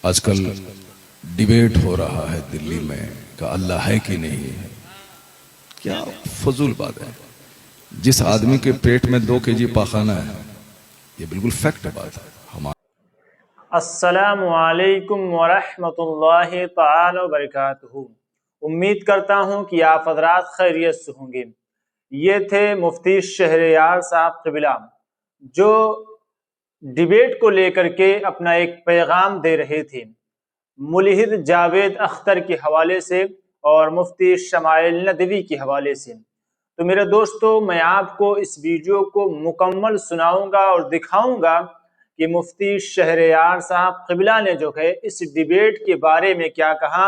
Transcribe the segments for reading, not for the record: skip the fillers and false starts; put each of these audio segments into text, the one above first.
آج کل ڈیبیٹ ہو رہا ہے دلی میں کہ اللہ ہے کہ نہیں ہے. کیا فضول بات ہے. جس آدمی کے پیٹ میں 2 kg پاخانہ ہے، یہ بالکل فیکٹ بات ہے. السلام علیکم ورحمۃ اللہ تعالی وبرکاتہ. امید کرتا ہوں کہ آپ حضرات خیریت سے ہوں گے. یہ تھے مفتی شہریار صاحب قبلہ جو ڈیبیٹ کو لے کر کے اپنا ایک پیغام دے رہے تھے ملحد جاوید اختر کے حوالے سے اور مفتی شمائل ندوی کے حوالے سے. تو میرے دوستو، میں آپ کو اس ویڈیو کو مکمل سناؤں گا اور دکھاؤں گا کہ مفتی شہریار صاحب قبلہ نے جو ہے اس ڈیبیٹ کے بارے میں کیا کہا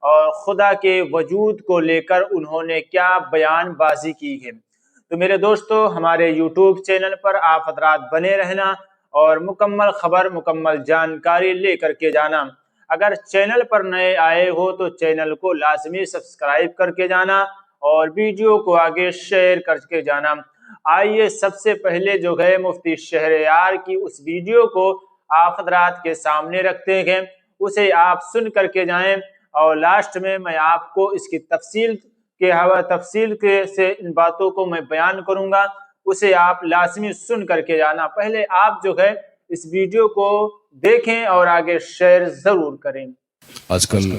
اور خدا کے وجود کو لے کر انہوں نے کیا بیان بازی کی ہے. تو میرے دوستو، ہمارے یوٹیوب چینل پر آپ حضرات بنے رہنا اور مکمل خبر، مکمل جانکاری لے کر کے جانا. اگر چینل پر نئے آئے ہو تو چینل کو لازمی سبسکرائب کر کے جانا اور ویڈیو کو آگے شیئر کر کے جانا. آئیے سب سے پہلے جو ہے مفتی شہریار کی اس ویڈیو کو آپ حضرات کے سامنے رکھتے ہیں، اسے آپ سن کر کے جائیں اور لاسٹ میں آپ کو اس کی تفصیل سے ان باتوں کو میں بیان کروں گا، اسے آپ لازمی سن کر کے جانا. پہلے آپ جو ہے اس ویڈیو کو دیکھیں اور آگے شیئر ضرور کریں. آج کل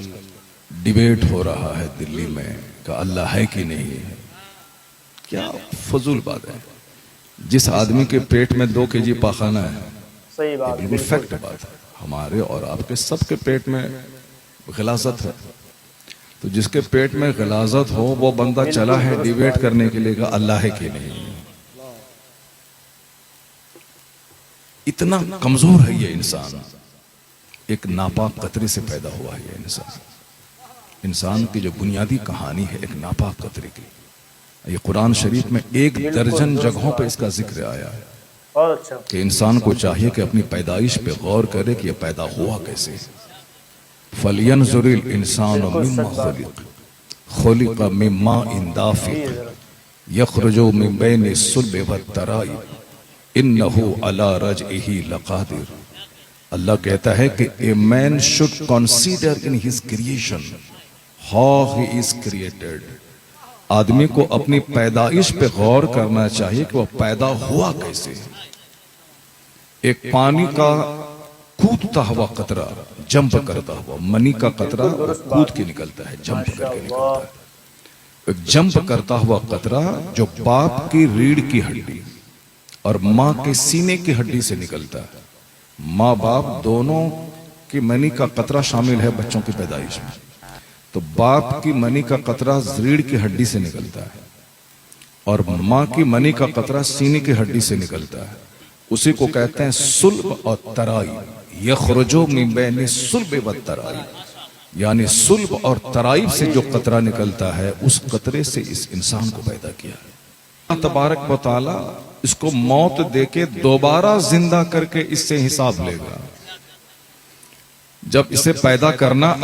ڈیبیٹ ہو رہا ہے دلی میں کہ اللہ ہے کہ نہیں ہے. کیا فضول بات ہے. جس آدمی کے پیٹ میں 2 kg پاخانہ ہے، صحیح بات، بالکل فیکٹ بات ہے. ہمارے اور آپ کے سب کے پیٹ میں غلاظت ہے. تو جس کے پیٹ میں غلاظت ہو وہ بندہ چلا ہے ڈیبیٹ کرنے کے لیے کہ اللہ ہے کہ نہیں. اتنا کمزور ہے یہ انسان. ایک ناپاک قطرے سے پیدا ہوا ہے یہ انسان. انسان کی جو بنیادی کہانی ہے ایک ناپاک قطرے کی. یہ قرآن شریف میں 1 درجن جگہوں پہ اس کا ذکر آیا ہے کہ انسان کو چاہیے کہ اپنی پیدائش پہ غور کرے کہ یہ پیدا ہوا کیسے. فَلْيَنْظُرِ الْإِنسَانُ مِمَّا خُلِقَ خُلِقَ مِن مَّاءٍ دَافِقٍ يَخْرُجُ مِن بَيْنِ الصُّلْبِ وَالتَّرَائِبِ إِنَّهُ عَلَى رَجْعِهِ لَقَادِرٌ. اللہ کہتا ہے کہ a man should consider in his creation how he is created. آدمی کو اپنی پیدائش پہ غور کرنا چاہیے کہ وہ پیدا ہوا کیسے. ایک پانی کا کودتا ہوا قطرہ، جمپ کرتا ہوا منی کا قطرہ کود کے نکلتا ہے، جمپ کر کے نکلتا ہے. ایک جمپ کرتا ہوا قطرہ جو باپ کی ریڑھ کی ہڈی اور ماں کے سینے کی ہڈی سے نکلتا ہے. ماں باپ دونوں کی منی کا قطرہ شامل ہے بچوں کی پیدائش میں. تو باپ کی منی کا قطرہ ریڑھ کی ہڈی سے نکلتا ہے اور ماں کی منی کا قطرہ سینے کی ہڈی سے نکلتا ہے. اسی کو کہتے ہیں صلب اور ترائب. یخرجو من بین الصلب والترائب، یعنی صلب اور ترائب سے جو قطرہ نکلتا ہے اس قطرے سے اس انسان کو پیدا کیا. اللہ تبارک و تعالی اس کو موت دے کے دوبارہ زندہ کر کے اس سے حساب لے گا. جب اسے پیدا کرنا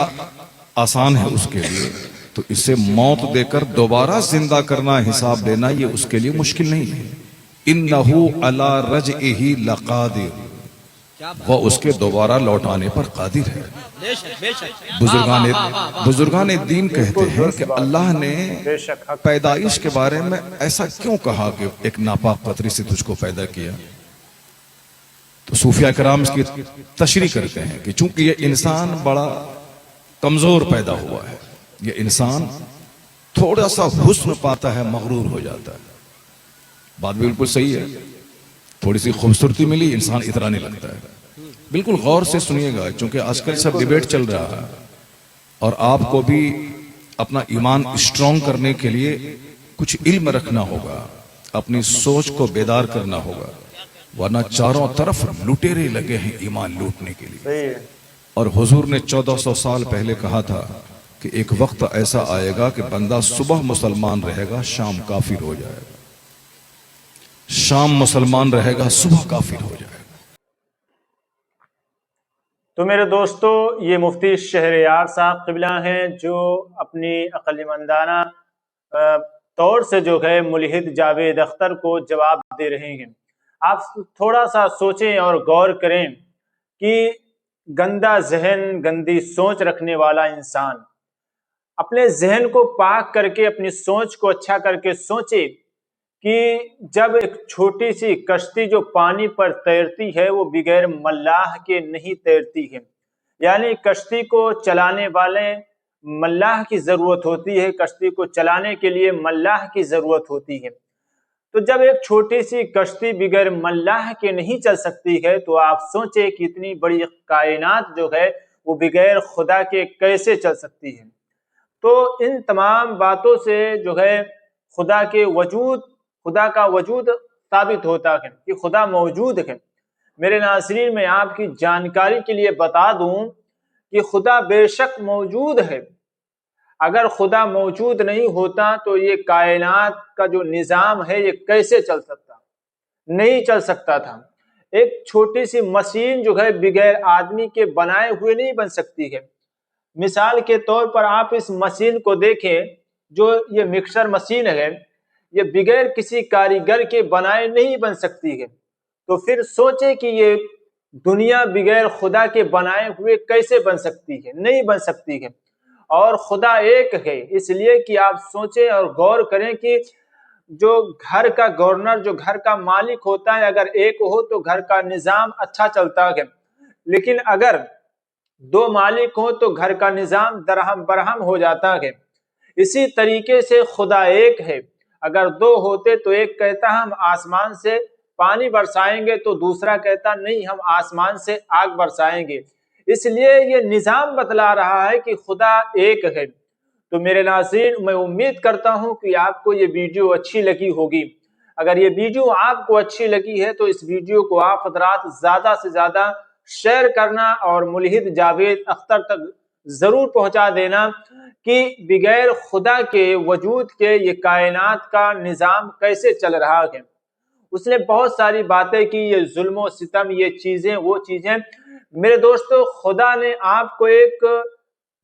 آسان ہے اس کے لیے تو اسے موت دے کر دوبارہ زندہ کرنا، حساب لینا، یہ اس کے لیے مشکل نہیں ہے. اِنَّهُ عَلَى رَجْعِهِ لَقَادِرٌ، وہ اس کے دوبارہ لوٹانے پر قادر ہے. بزرگان دین کہتے ہیں کہ اللہ نے پیدائش کے بارے میں ایسا کیوں کہا کہ ایک ناپاک قطرے سے تجھ کو پیدا کیا. تو صوفیاء کرام اس کی تشریح کرتے ہیں کہ چونکہ یہ انسان بڑا کمزور پیدا ہوا ہے، یہ انسان تھوڑا سا حسن پاتا ہے مغرور ہو جاتا ہے. بات بالکل صحیح ہے. تھوڑی سی خوبصورتی ملی انسان اترانے لگتا ہے. بالکل غور سے سنیے گا چونکہ آج کل سب ڈیبیٹ چل رہا ہے اور آپ کو بھی اپنا ایمان اسٹرانگ کرنے کے لیے کچھ علم رکھنا ہوگا، اپنی سوچ کو بیدار کرنا ہوگا، ورنہ چاروں طرف لٹیرے لگے ہیں ایمان لوٹنے کے لیے. اور حضور نے 1400 سال پہلے کہا تھا کہ ایک وقت ایسا آئے گا کہ بندہ صبح مسلمان رہے گا، شام کافر ہو جائے گا، شام مسلمان رہے گا، صبح کافر ہو جائے گا. تو میرے دوستو، یہ مفتی شہریار صاحب قبلہ ہیں جو اپنی عقل مندانہ طور سے جو ہے ملحد جاوید اختر کو جواب دے رہے ہیں. آپ تھوڑا سا سوچیں اور غور کریں کہ گندا ذہن، گندی سوچ رکھنے والا انسان اپنے ذہن کو پاک کر کے، اپنی سوچ کو اچھا کر کے سوچے کہ جب ایک چھوٹی سی کشتی جو پانی پر تیرتی ہے وہ بغیر ملاح کے نہیں تیرتی ہے، یعنی کشتی کو چلانے والے ملاح کی ضرورت ہوتی ہے، کشتی کو چلانے کے لیے ملاح کی ضرورت ہوتی ہے۔ تو جب ایک چھوٹی سی کشتی بغیر ملاح کے نہیں چل سکتی ہے تو آپ سوچیں کہ اتنی بڑی کائنات جو ہے وہ بغیر خدا کے کیسے چل سکتی ہے۔ تو ان تمام باتوں سے جو ہے خدا کا وجود ثابت ہوتا ہے کہ خدا موجود ہے۔ میرے ناظرین، میں آپ کی جانکاری کے لیے بتا دوں کہ خدا بے شک موجود ہے۔ اگر خدا موجود نہیں ہوتا تو یہ کائنات کا جو نظام ہے یہ کیسے چل سکتا؟ نہیں چل سکتا تھا۔ ایک چھوٹی سی مشین جو ہے بغیر آدمی کے بنائے ہوئے نہیں بن سکتی ہے۔ مثال کے طور پر آپ اس مشین کو دیکھیں، جو یہ مکسر مشین ہے، یہ بغیر کسی کاریگر کے بنائے نہیں بن سکتی ہے۔ تو پھر سوچیں کہ یہ دنیا بغیر خدا کے بنائے ہوئے کیسے بن سکتی ہے؟ نہیں بن سکتی ہے۔ اور خدا ایک ہے، اس لیے کہ آپ سوچیں اور غور کریں کہ جو گھر کا گورنر، جو گھر کا مالک ہوتا ہے، اگر ایک ہو تو گھر کا نظام اچھا چلتا ہے، لیکن اگر دو مالک ہو تو گھر کا نظام درہم برہم ہو جاتا ہے۔ اسی طریقے سے خدا ایک ہے، اگر دو ہوتے تو ایک کہتا ہم آسمان سے پانی برسائیں گے تو دوسرا کہتا نہیں، ہم آسمان سے آگ برسائیں گے۔ اس لیے یہ نظام بتلا رہا ہے کہ خدا ایک ہے۔ تو میرے ناظرین، میں امید کرتا ہوں کہ آپ کو یہ ویڈیو اچھی لگی ہوگی۔ اگر یہ ویڈیو آپ کو اچھی لگی ہے تو اس ویڈیو کو آپ حضرات زیادہ سے زیادہ شیئر کرنا اور ملحد جاوید اختر تک ضرور پہنچا دینا کہ بغیر خدا کے وجود کے یہ کائنات کا نظام کیسے چل رہا ہے۔ اس نے بہت ساری باتیں کی، یہ ظلم و ستم، یہ چیزیں وہ چیزیں۔ میرے دوستو، خدا نے آپ کو ایک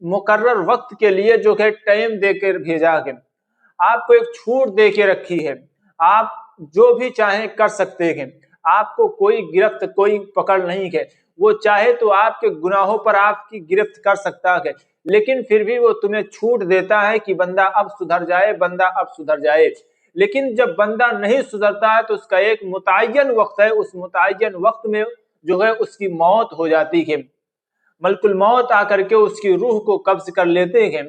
مقرر وقت کے لیے جو کہ ٹائم دے کر بھیجا ہے، آپ کو ایک چھوٹ دے کے رکھی ہے، آپ جو بھی چاہیں کر سکتے ہیں، آپ کو کوئی گرفت، کوئی پکڑ نہیں ہے۔ وہ چاہے تو آپ کے گناہوں پر آپ کی گرفت کر سکتا ہے، لیکن پھر بھی وہ تمہیں چھوٹ دیتا ہے کہ بندہ اب سدھر جائے، بندہ اب سدھر جائے۔ لیکن جب بندہ نہیں سدھرتا ہے تو اس کا ایک متعین وقت ہے، اس متعین وقت میں جو ہے اس کی موت ہو جاتی ہے۔ ملک الموت آ کر کے اس کی روح کو قبض کر لیتے ہیں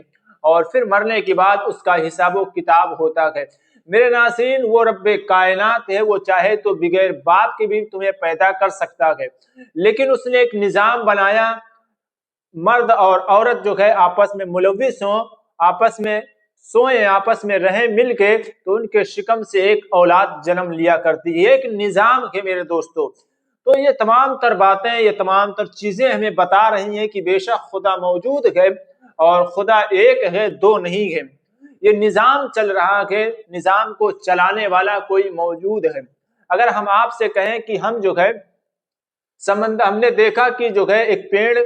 اور پھر مرنے کے بعد اس کا حساب و کتاب ہوتا ہے۔ میرے ناظرین، وہ رب کائنات ہے، وہ چاہے تو بغیر باپ کے بھی تمہیں پیدا کر سکتا ہے، لیکن اس نے ایک نظام بنایا، مرد اور عورت جو ہے آپس میں ملوث ہوں، آپس میں سوئیں، آپس میں رہیں مل کے، تو ان کے شکم سے ایک اولاد جنم لیا کرتی ہے۔ ایک نظام ہے میرے دوستو۔ تو یہ تمام تر باتیں، یہ تمام تر چیزیں ہمیں بتا رہی ہیں کہ بے شک خدا موجود ہے اور خدا ایک ہے، دو نہیں ہے۔ یہ نظام چل رہا ہے، نظام کو چلانے والا کوئی موجود ہے۔ اگر ہم آپ سے کہیں کہ ہم جو ہے سمندر، ہم نے دیکھا کہ جو ہے ایک پیڑ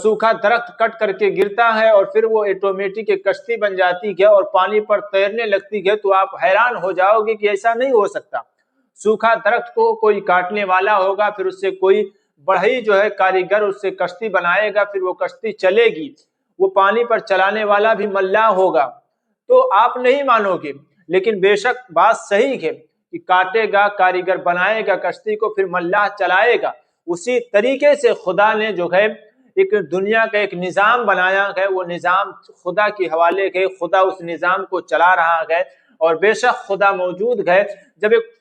سوکھا درخت کٹ کر کے گرتا ہے اور پھر وہ آٹومیٹک ایک کشتی بن جاتی ہے اور پانی پر تیرنے لگتی ہے، تو آپ حیران ہو جاؤ گے کہ ایسا نہیں ہو سکتا۔ سوکھا درخت کو کوئی کاٹنے والا ہوگا، پھر اس سے کوئی بڑھئی جو ہے کاریگر اس سے کشتی بنائے گا، پھر وہ کشتی چلے گی، وہ پانی پر چلانے والا بھی ملاح ہوگا، تو آپ نہیں مانو گے۔ لیکن بے شک بات صحیح ہے کہ کاٹے گا کاریگر، بنائے گا کشتی کو، پھر ملاح چلائے گا۔ اسی طریقے سے خدا نے جو ہے ایک دنیا کا ایک نظام بنایا ہے، وہ نظام خدا کے حوالے ہے، خدا اس نظام کو چلا رہا ہے اور بے شک خدا موجود ہے۔ جب ایک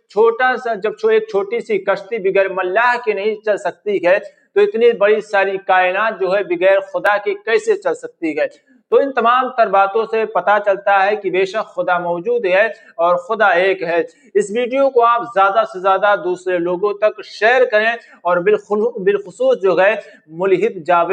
چھوٹی سی کشتی بغیر ملاح کے نہیں چل سکتی ہے تو اتنی بڑی ساری کائنات جو ہے بغیر خدا کے کیسے چل سکتی ہے؟ تو ان تمام تر باتوں سے پتا چلتا ہے کہ بے شک خدا موجود ہے اور خدا ایک ہے۔ اس ویڈیو کو آپ زیادہ سے زیادہ دوسرے لوگوں تک شیئر کریں اور بالخصوص جو ہے ملحد جاوید